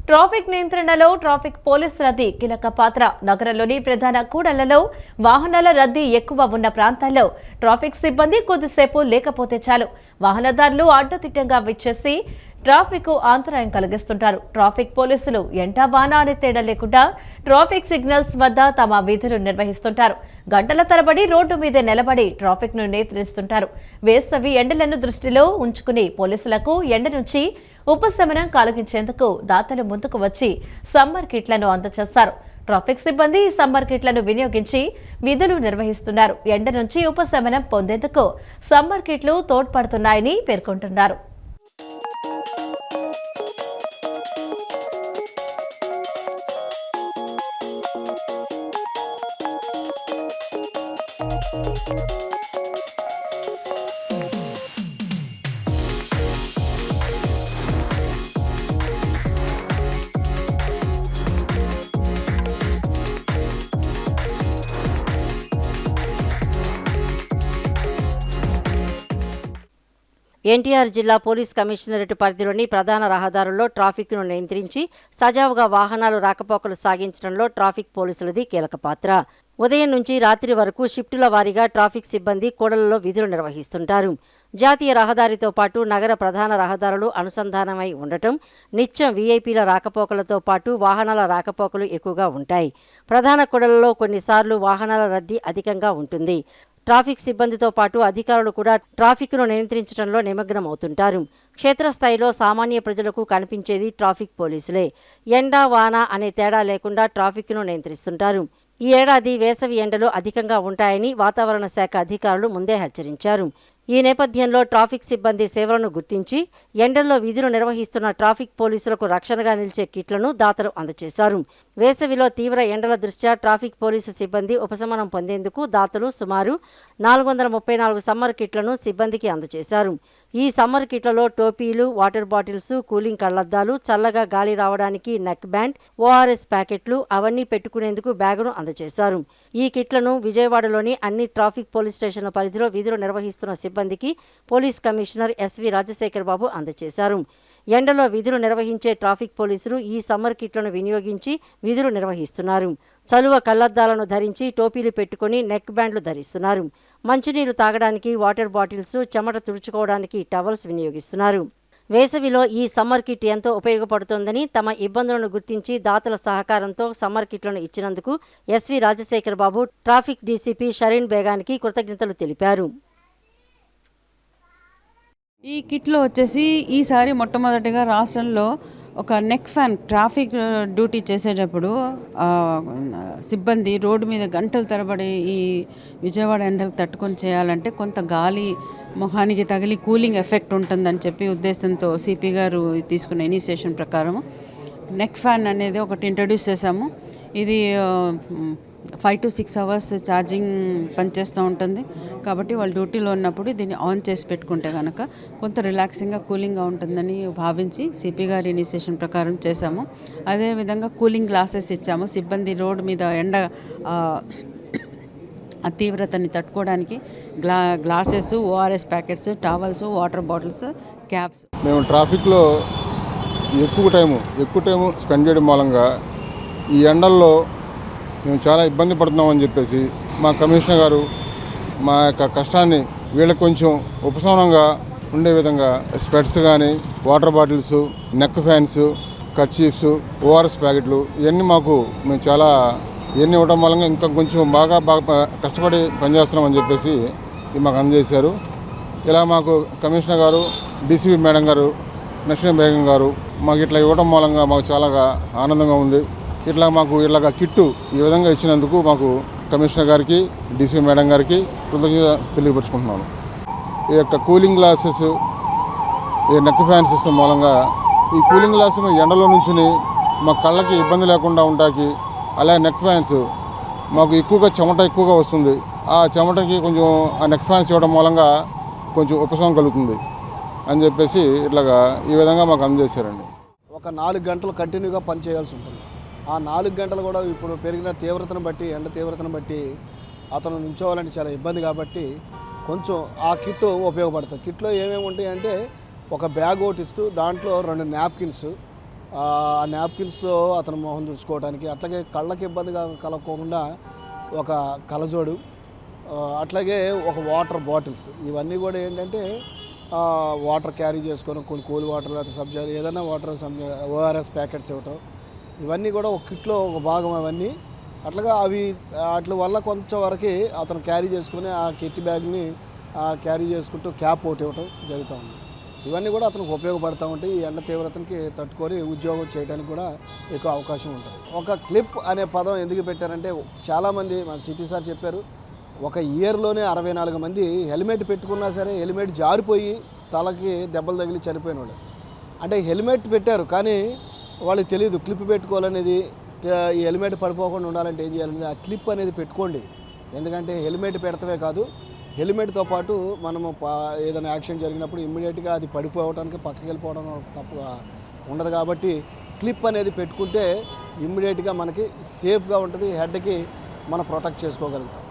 Traffic నియంత్రణలో traffic police రద్దీ కీలక పాత్ర. నగరంలోని ప్రధాన కూడళ్లలో వాహనాల రద్దీ ఎక్కువ ఉన్న ప్రాంతాల్లో ట్రాఫిక్ సిబ్బంది కొద్దిసేపు లేకపోతే చాలు వాహనదారులు అడ్డదిడ్డంగా విచ్చేసి ట్రాఫిక్ అంతరాయం కలిగిస్తుంటారు. ట్రాఫిక్ పోలీసులు ఎంట వాన అనే తేడా లేకుండా ట్రాఫిక్ సిగ్నల్స్ వద్ద తమ విధులు నిర్వహిస్తుంటారు. గంటల తరబడి రోడ్డు మీదే నిలబడి ట్రాఫిక్ ను నియంత్రిస్తుంటారు. వేసవి ఎండలను దృష్టిలో ఉంచుకుని పోలీసులకు ఎండ నుంచి ఉపశమనం కలిగించేందుకు దాతలు ముందుకు వచ్చి సమ్మర్ కిట్లను అందజేస్తారు. ట్రాఫిక్ సిబ్బంది ఈ సమ్మర్ కిట్లను వినియోగించి విధులు నిర్వహిస్తున్నారు. ఎండ నుంచి ఉపశమనం పొందేందుకు సమ్మర్ కిట్లు తోడ్పడుతున్నాయని పేర్కొంటున్నారు. ఎన్టీఆర్ జిల్లా పోలీస్ కమిషనరేట్ పరిధిలోని ప్రధాన రహదారుల్లో ట్రాఫిక్ను నియంత్రించి సజావుగా వాహనాలు రాకపోకలు సాగించడంలో ట్రాఫిక్ పోలీసులది కీలక పాత్ర. ఉదయం నుంచి రాత్రి వరకు షిఫ్టుల వారీగా ట్రాఫిక్ సిబ్బంది కూడళ్లలో విధులు నిర్వహిస్తుంటారు. జాతీయ రహదారితో పాటు నగర ప్రధాన రహదారులు అనుసంధానమై ఉండటం, నిత్యం వీఐపీల రాకపోకలతో పాటు వాహనాల రాకపోకలు ఎక్కువగా ఉంటాయి. ప్రధాన కూడళ్లలో కొన్నిసార్లు వాహనాల రద్దీ అధికంగా ఉంటుంది. ట్రాఫిక్ సిబ్బందితో పాటు అధికారులు కూడా ట్రాఫిక్ను నియంత్రించడంలో నిమగ్నమవుతుంటారు. క్షేత్రస్థాయిలో సామాన్య ప్రజలకు కనిపించేది ట్రాఫిక్ పోలీసులే. ఎండ వాన అనే తేడా లేకుండా ట్రాఫిక్ను నియంత్రిస్తుంటారు. ఈ ఏడాది వేసవి ఎండలు అధికంగా ఉంటాయని వాతావరణ శాఖ అధికారులు ముందే హెచ్చరించారు. ఈ నేపథ్యంలో ట్రాఫిక్ సిబ్బంది సేవలను గుర్తించి ఎండల్లో విధులు నిర్వహిస్తున్న ట్రాఫిక్ పోలీసులకు రక్షణగా నిలిచే కిట్లను దాతలు అందజేశారు. వేసవిలో తీవ్ర ఎండల దృష్ట్యా ట్రాఫిక్ పోలీసు సిబ్బంది ఉపశమనం పొందేందుకు దాతలు సుమారు 434 సమ్మర్ కిట్లను సిబ్బందికి అందజేశారు. ఈ సమ్మర్ కిట్లలో టోపీలు, వాటర్ బాటిల్స్, కూలింగ్ కళ్లద్దాలు, చల్లగా గాలి రావడానికి నెక్ బ్యాండ్, ఓఆర్ఎస్ ప్యాకెట్లు అవన్నీ పెట్టుకునేందుకు బ్యాగును అందజేశారు. ఈ కిట్లను విజయవాడలోని అన్ని ట్రాఫిక్ పోలీస్ స్టేషన్ల పరిధిలో విధులు నిర్వహిస్తున్న సిబ్బందికి పోలీస్ కమిషనర్ ఎస్వి రాజశేఖర్ బాబు అందజేశారు. ఎండలో విధులు నిర్వహించే ట్రాఫిక్ పోలీసులు ఈ సమ్మర్ కిట్లను వినియోగించి విధులు నిర్వహిస్తున్నారు. చలువ కళ్లద్దాలను ధరించి టోపీలు పెట్టుకుని నెక్ బ్యాండ్లు ధరిస్తున్నారు. మంచినీరు తాగడానికి వాటర్ బాటిల్స్, చెమట తుడుచుకోవడానికి టవల్స్ వినియోగిస్తున్నారు. వేసవిలో ఈ సమ్మర్ కిట్ ఎంతో ఉపయోగపడుతోందని, తమ ఇబ్బందులను గుర్తించి దాతల సహకారంతో సమ్మర్ కిట్లను ఇచ్చినందుకు ఎస్వి రాజశేఖర్ బాబు ట్రాఫిక్ డీసీపీ షరీన్ బేగానికి కృతజ్ఞతలు తెలిపారు. ఈ కిట్లో వచ్చేసి ఈసారి మొట్టమొదటిగా రాష్ట్రంలో ఒక నెక్ ఫ్యాన్ ట్రాఫిక్ డ్యూటీ చేసేటప్పుడు సిబ్బంది రోడ్డు మీద గంటల తరబడి ఈ విజయవాడ ఎండలు తట్టుకొని చేయాలంటే కొంత గాలి మొహానికి తగిలి కూలింగ్ ఎఫెక్ట్ ఉంటుందని చెప్పి ఉద్దేశంతో సిపి గారు తీసుకున్న ఇనిషియేషన్ ప్రకారం నెక్ ఫ్యాన్ అనేది ఒకటి ఇంట్రడ్యూస్ చేశాము. ఇది 5 to 6 అవర్స్ ఛార్జింగ్ పనిచేస్తూ ఉంటుంది. కాబట్టి వాళ్ళు డ్యూటీలో ఉన్నప్పుడు దీన్ని ఆన్ చేసి పెట్టుకుంటే కనుక కొంత రిలాక్సింగ్గా కూలింగ్గా ఉంటుందని భావించి సిపి గారి ఇనిషియేషన్ ప్రకారం చేశాము. అదేవిధంగా కూలింగ్ గ్లాసెస్ ఇచ్చాము. సిబ్బంది రోడ్డు మీద ఎండ ఆ తీవ్రతని తట్టుకోవడానికి glasses, ORS packets, towels, water bottles, caps. మేము ట్రాఫిక్లో ఎక్కువ టైము స్పెండ్ చేయడం మూలంగా ఈ ఎండల్లో మేము చాలా ఇబ్బంది పడుతున్నామని చెప్పేసి మా కమిషనర్ గారు మా యొక్క కష్టాన్ని వీళ్ళకి కొంచెం ఉపశమనంగా ఉండే విధంగా స్పెట్స్ కానీ, water bottles, neck fans, kerchiefs, ORS ప్యాకెట్లు ఇవన్నీ మేము చాలా ఇవన్నీ ఇవ్వడం మూలంగా ఇంకా కొంచెం బాగా కష్టపడి పనిచేస్తున్నామని చెప్పేసి ఇవి మాకు అందజేశారు. ఇలా మాకు కమిషనర్ గారు, డీసీపీ మేడం గారు, నక్షత్రం బేగం గారు మాకు ఇట్లా ఇవ్వడం మూలంగా మాకు చాలా ఆనందంగా ఉంది. ఇట్లా మాకు ఇలాగ కిట్టు ఈ విధంగా ఇచ్చినందుకు మాకు కమిషనర్ గారికి, డీసీ మేడం గారికి కృతజ్ఞత తెలియపరుచుకుంటున్నాను. ఈ యొక్క కూలింగ్ గ్లాసెస్, ఈ నెక్ ఫ్యాన్ సిస్టమ్ మూలంగా ఈ కూలింగ్ గ్లాస్ ఎండలో నుంచుని మా కళ్ళకి ఇబ్బంది లేకుండా ఉంటాకి, అలాగే నెక్ ఫ్యాన్స్ మాకు చెమట ఎక్కువగా వస్తుంది. ఆ చెమటకి కొంచెం ఆ నెక్ ఫ్యాన్స్ ఇవ్వడం మూలంగా కొంచెం ఉపశమనం కలుగుతుంది అని చెప్పేసి ఇట్లాగా ఈ విధంగా మాకు అందజేశారండి. ఒక 4 గంటలు కంటిన్యూగా పనిచేయాల్సి ఉంటుంది. ఆ 4 గంటలు కూడా ఇప్పుడు పెరిగిన తీవ్రతను బట్టి, ఎండ తీవ్రతను బట్టి అతను నుంచోవాలంటే చాలా ఇబ్బంది. కాబట్టి కొంచెం ఆ కిట్ ఉపయోగపడుతుంది. కిట్లో ఏమేమి ఉంటాయి అంటే ఒక బ్యాగ్ ఒకటి ఇస్తూ దాంట్లో 2 నాప్కిన్స్, ఆ నాప్కిన్స్తో అతను మొహం తుడుచుకోవడానికి, అట్లాగే కళ్ళకి ఇబ్బందిగా కలగకుండా ఒక కళ్ళజోడు, అట్లాగే ఒక వాటర్ బాటిల్స్, ఇవన్నీ కూడా ఏంటంటే వాటర్ క్యారీ చేసుకొని కొన్ని కూల్ వాటర్ లేకపోతే సబ్జా ఏదైనా వాటర్ ఓఆర్ఎస్ ప్యాకెట్స్ ఇవ్వటం, ఇవన్నీ కూడా ఒక కిట్లో ఒక భాగం అవన్నీ. అట్లాగా అవి వాటి వల్ల కొంచెం వరకు అతను క్యారీ చేసుకుని ఆ కిట్ బ్యాగ్ని క్యారీ చేసుకుంటూ క్యాప్ ఒకటి ఇవ్వటం జరుగుతూ ఉంది. ఇవన్నీ కూడా అతనికి ఉపయోగపడుతూ ఉంటాయి. ఈ ఎండ తీవ్రతకి తట్టుకొని ఉద్యోగం చేయడానికి కూడా ఎక్కువ అవకాశం ఉంటుంది. ఒక క్లిప్ అనే పదం ఎందుకు పెట్టారంటే, చాలామంది మన సిపి సార్ చెప్పారు, ఒక ఇయర్లోనే 64 మంది హెల్మెట్ పెట్టుకున్నా సరే హెల్మెట్ జారిపోయి తలకి దెబ్బలు తగిలి చనిపోయిన వాళ్ళు. అంటే హెల్మెట్ పెట్టారు కానీ వాళ్ళకి తెలియదు క్లిప్ పెట్టుకోవాలనేది. ఈ హెల్మెట్ పడిపోకుండా ఉండాలంటే ఏం చేయాలనేది ఆ క్లిప్ అనేది పెట్టుకోండి. ఎందుకంటే హెల్మెట్ పెడతమే కాదు, హెల్మెట్తో పాటు మనము ఏదైనా యాక్సిడెంట్ జరిగినప్పుడు ఇమ్మీడియట్గా అది పడిపోవడానికి పక్కకి వెళ్ళిపోవడం తప్పుగా ఉండదు. కాబట్టి క్లిప్ అనేది పెట్టుకుంటే ఇమ్మీడియట్గా మనకి సేఫ్గా ఉంటుంది, హెడ్కి మనం ప్రొటెక్ట్ చేసుకోగలుగుతాం.